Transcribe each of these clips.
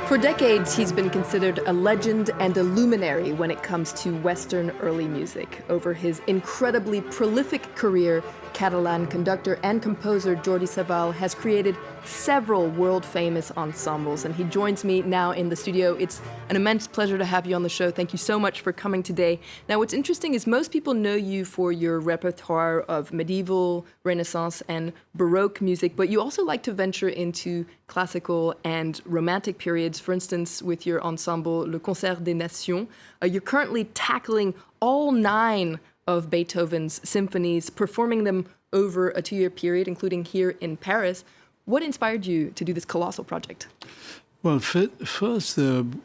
For decades, he's been considered a legend and a luminary when it comes to Western early music. Over his incredibly prolific career, Catalan conductor and composer Jordi Savall has created several world-famous ensembles, and he joins me now in the studio. It's an immense pleasure to have you on the show. Thank you so much for coming today. Now, what's interesting is most people know you for your repertoire of medieval, Renaissance, and Baroque music, but you also like to venture into classical and romantic periods. For instance, with your ensemble, Le Concert des Nations, you're currently tackling all 9 of Beethoven's symphonies, performing them over a 2-year period, including here in Paris. What inspired you to do this colossal project? Well, first,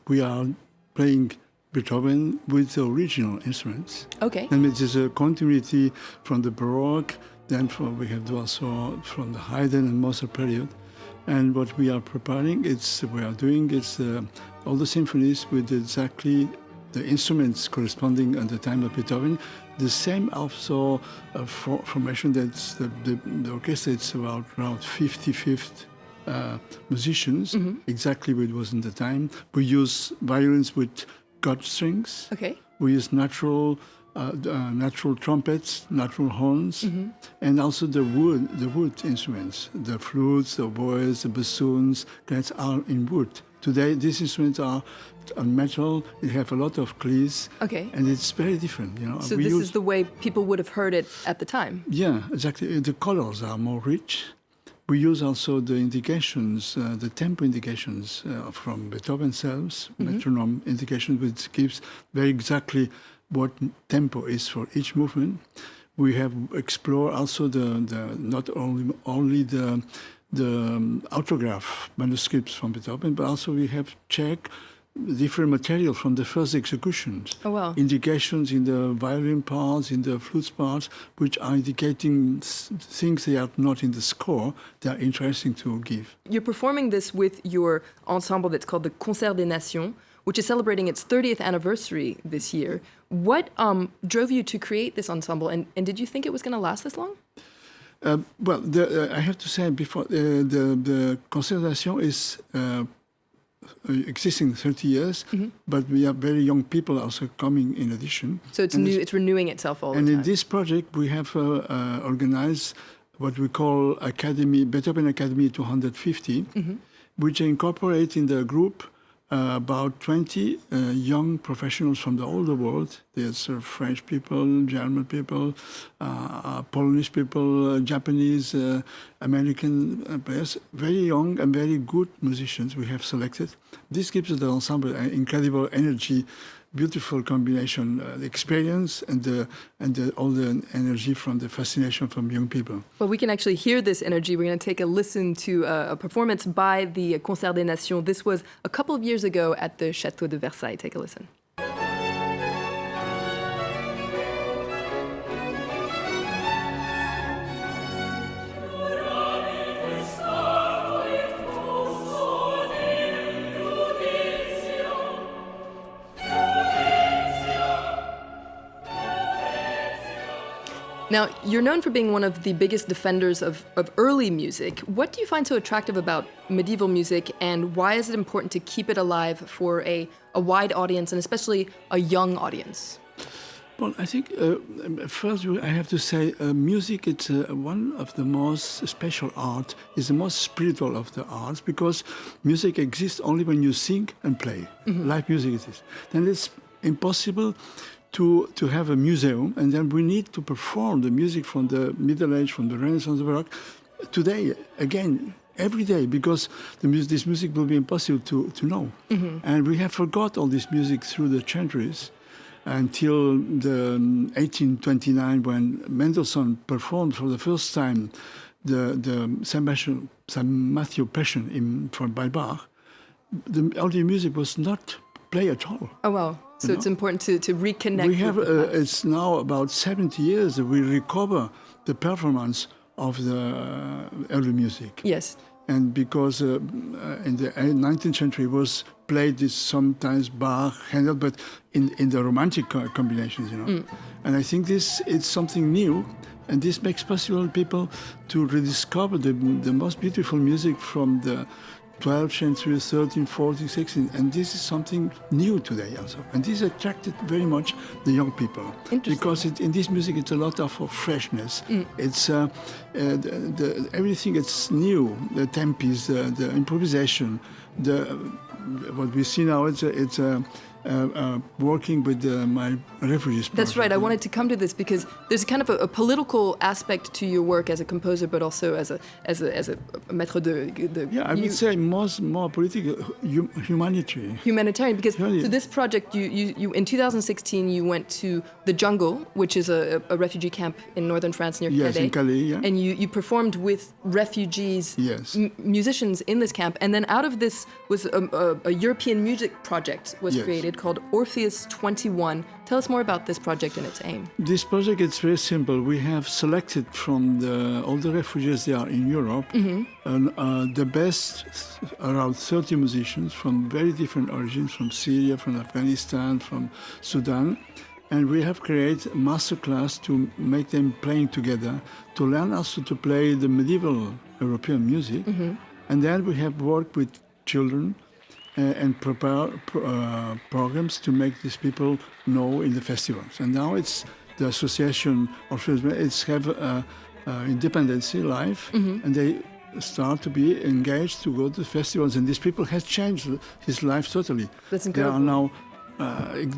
we are playing Beethoven with the original instruments. Okay. And it is a continuity from the Baroque, then we have also from the Haydn and Mozart period. And what we are preparing, all the symphonies with exactly the instruments corresponding at the time of Beethoven. The same also formation that's the orchestra. It's about around 55 musicians, exactly what it was in the time. We use violins with gut strings. Okay. We use natural trumpets, natural horns, and also the wood instruments, the flutes, the oboes, the bassoons, that are in wood. Today, these instruments are metal. They have a lot of keys, and it's very different. So this is the way people would have heard it at the time. Yeah, exactly. The colors are more rich. We use also the indications, the tempo indications from Beethoven himself, metronome indications, which gives very exactly what tempo is for each movement. We have explored also not only the autograph manuscripts from Beethoven, but also we have checked different material from the first executions. Oh, wow. Indications in the violin parts, in the flute parts, which are indicating things that are not in the score, they are interesting to give. You're performing this with your ensemble that's called the Concert des Nations, which is celebrating its 30th anniversary this year. What drove you to create this ensemble, and did you think it was going to last this long? I have to say before, the Concert des Nations is existing 30 years, but we have very young people also coming in addition. So it's renewing itself all the time. And in this project, we have organized what we call Beethoven Academy 250, which incorporate in the group about 20 young professionals from the whole world. There's French people, German people, Polish people, Japanese, American players, very young and very good musicians we have selected. This gives the ensemble an incredible energy, beautiful combination, the experience and all the energy from the fascination from young people. Well, we can actually hear this energy. We're going to take a listen to a performance by the Concert des Nations. This was a couple of years ago at the Château de Versailles. Take a listen. Now, you're known for being one of the biggest defenders of early music. What do you find so attractive about medieval music, and why is it important to keep it alive for a wide audience, and especially a young audience? Well, I think first I have to say music is one of the most special art, is the most spiritual of the arts, because music exists only when you sing and play. Live music is. Then it's impossible to have a museum, and then we need to perform the music from the Middle Age, from the Renaissance, the Baroque, today, again, every day, because this music will be impossible to know. And we have forgot all this music through the centuries until the 1829, when Mendelssohn performed for the first time the Saint Matthew Passion by Bach. All the music was not played at all. Oh, wow. So it's important to reconnect. We have, it's now about 70 years that we recover the performance of the early music. Yes. And because in the 19th century was played this sometimes Bach, Handel, but in the romantic combinations, And I think this is something new, and this makes possible people to rediscover the most beautiful music from 12th century, 13th, 14th, 16th, and this is something new today also. And this attracted very much the young people. Because in this music it's a lot of freshness. It's everything is new, the tempis, the improvisation, what we see now, it's working with my refugees project. That's right. I wanted to come to this because there's kind of a political aspect to your work as a composer, but also as a maître de. Yeah, I would say more political, humanitarian. Because so this project, you in 2016 you went to the Jungle, which is a refugee camp in northern France near Calais. Yes, in Calais, yeah. And you performed with refugees, yes. Musicians in this camp, and then out of this was a European music project was yes. created called Orpheus 21. Tell us more about this project and its aim. This project is very simple. We have selected from all the refugees that are in Europe the best, around 30 musicians from very different origins, from Syria, from Afghanistan, from Sudan. And we have created a master class to make them playing together, to learn also to play the medieval European music. And then we have worked with children and prepare programs to make these people know in the festivals. And now it's the association of it's have independency life, and they start to be engaged to go to festivals. And these people have changed his life totally. That's incredible. They are now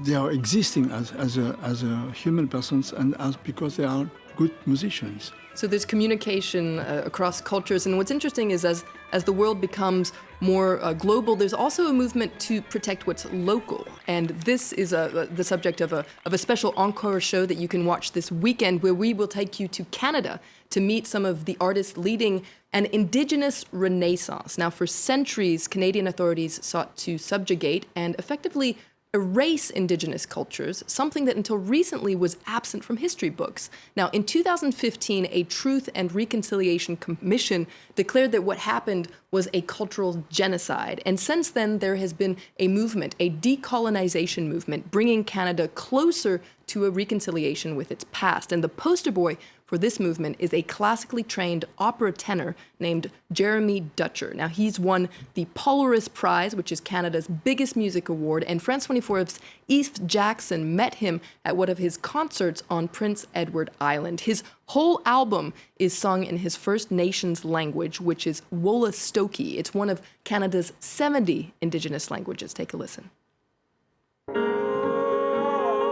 they are existing as a human persons and because they are good musicians. So there's communication across cultures, and what's interesting is as the world becomes more global, there's also a movement to protect what's local. And this is the subject of a special encore show that you can watch this weekend, where we will take you to Canada to meet some of the artists leading an indigenous renaissance. Now, for centuries, Canadian authorities sought to subjugate and effectively erase indigenous cultures, something that until recently was absent from history books. Now, in 2015, a Truth and Reconciliation Commission declared that what happened was a cultural genocide. And since then, there has been a movement, a decolonization movement, bringing Canada closer to a reconciliation with its past. And the poster boy for this movement is a classically trained opera tenor named Jeremy Dutcher. Now, he's won the Polaris Prize, which is Canada's biggest music award, and France 24's Eve Jackson met him at one of his concerts on Prince Edward Island. His whole album is sung in his First Nations language, which is Wolastoqey. It's one of Canada's 70 Indigenous languages. Take a listen.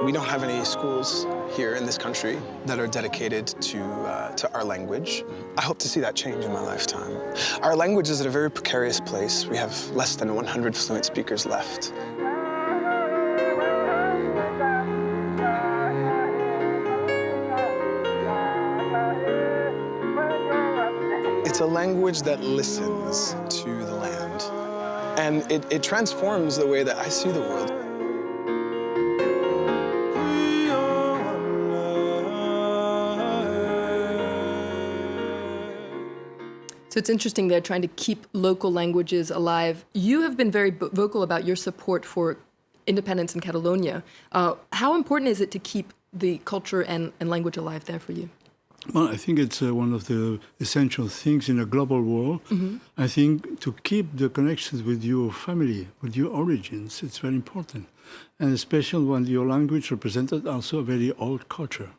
We don't have any schools here in this country that are dedicated to our language. I hope to see that change in my lifetime. Our language is at a very precarious place. We have less than 100 fluent speakers left. It's a language that listens to the land, and it transforms the way that I see the world. So it's interesting they're trying to keep local languages alive. You have been very vocal about your support for independence in Catalonia. How important is it to keep the culture and language alive there for you? Well, I think it's one of the essential things in a global world. I think to keep the connections with your family, with your origins, it's very important. And especially when your language represented also a very old culture.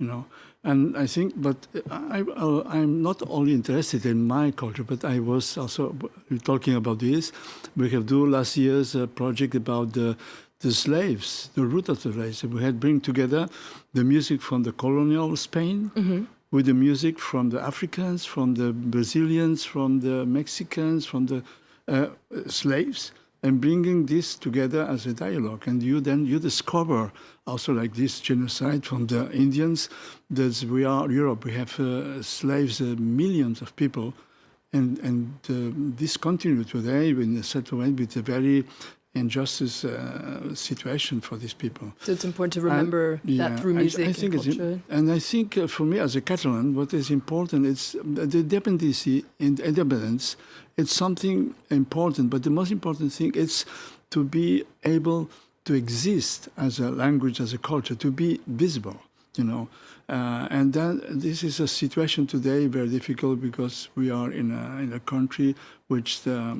You know, and I think, but I'm not only interested in my culture, but I was also talking about this. We have done last year's project about the slaves, the root of the slaves. We had bring together the music from the colonial Spain with the music from the Africans, from the Brazilians, from the Mexicans, from the slaves, and bringing this together as a dialogue. And you discover also like this genocide from the Indians. We are Europe. We have slaves, millions of people, and this continues today in a certain way with a very injustice situation for these people. So it's important to remember that through music I think and culture. And I think for me as a Catalan, what is important is the independence. It's something important, but the most important thing is to be able to exist as a language, as a culture, to be visible. you know. And then this is a situation today very difficult because we are in a country which the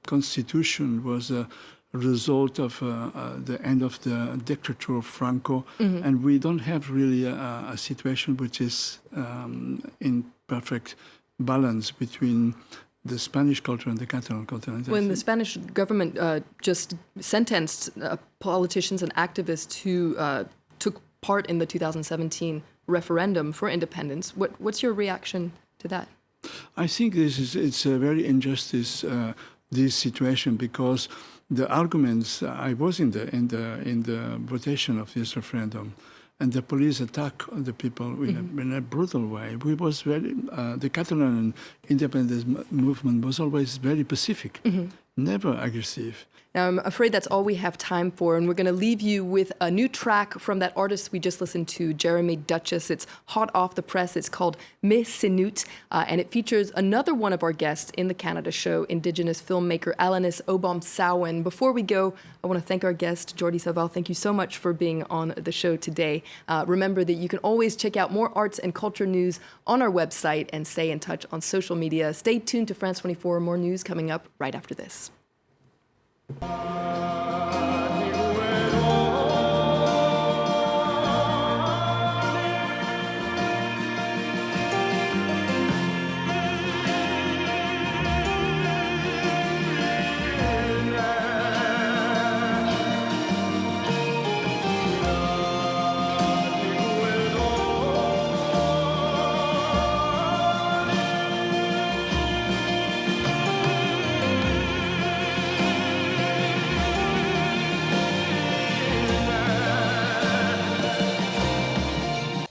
constitution was a result of the end of the dictator of Franco, and we don't have really a situation which is in perfect balance between the Spanish culture and the Catalan culture. When the Spanish government just sentenced politicians and activists who took part in the 2017 referendum for independence, what's your reaction to that? I think it's a very injustice, this situation, because the arguments, I was in the votation of this referendum, and the police attack the people in a brutal way. We was very, the Catalan independence movement was always very pacific, never aggressive. Now, I'm afraid that's all we have time for, and we're going to leave you with a new track from that artist we just listened to, Jeremy Duchess. It's hot off the press. It's called Me Sinut, and it features another one of our guests in the Canada show, Indigenous filmmaker Alanis Obom-Sawen. Before we go, I want to thank our guest, Jordi Savall. Thank you so much for being on the show today. Remember that you can always check out more arts and culture news on our website and stay in touch on social media. Stay tuned to France 24. More news coming up right after this.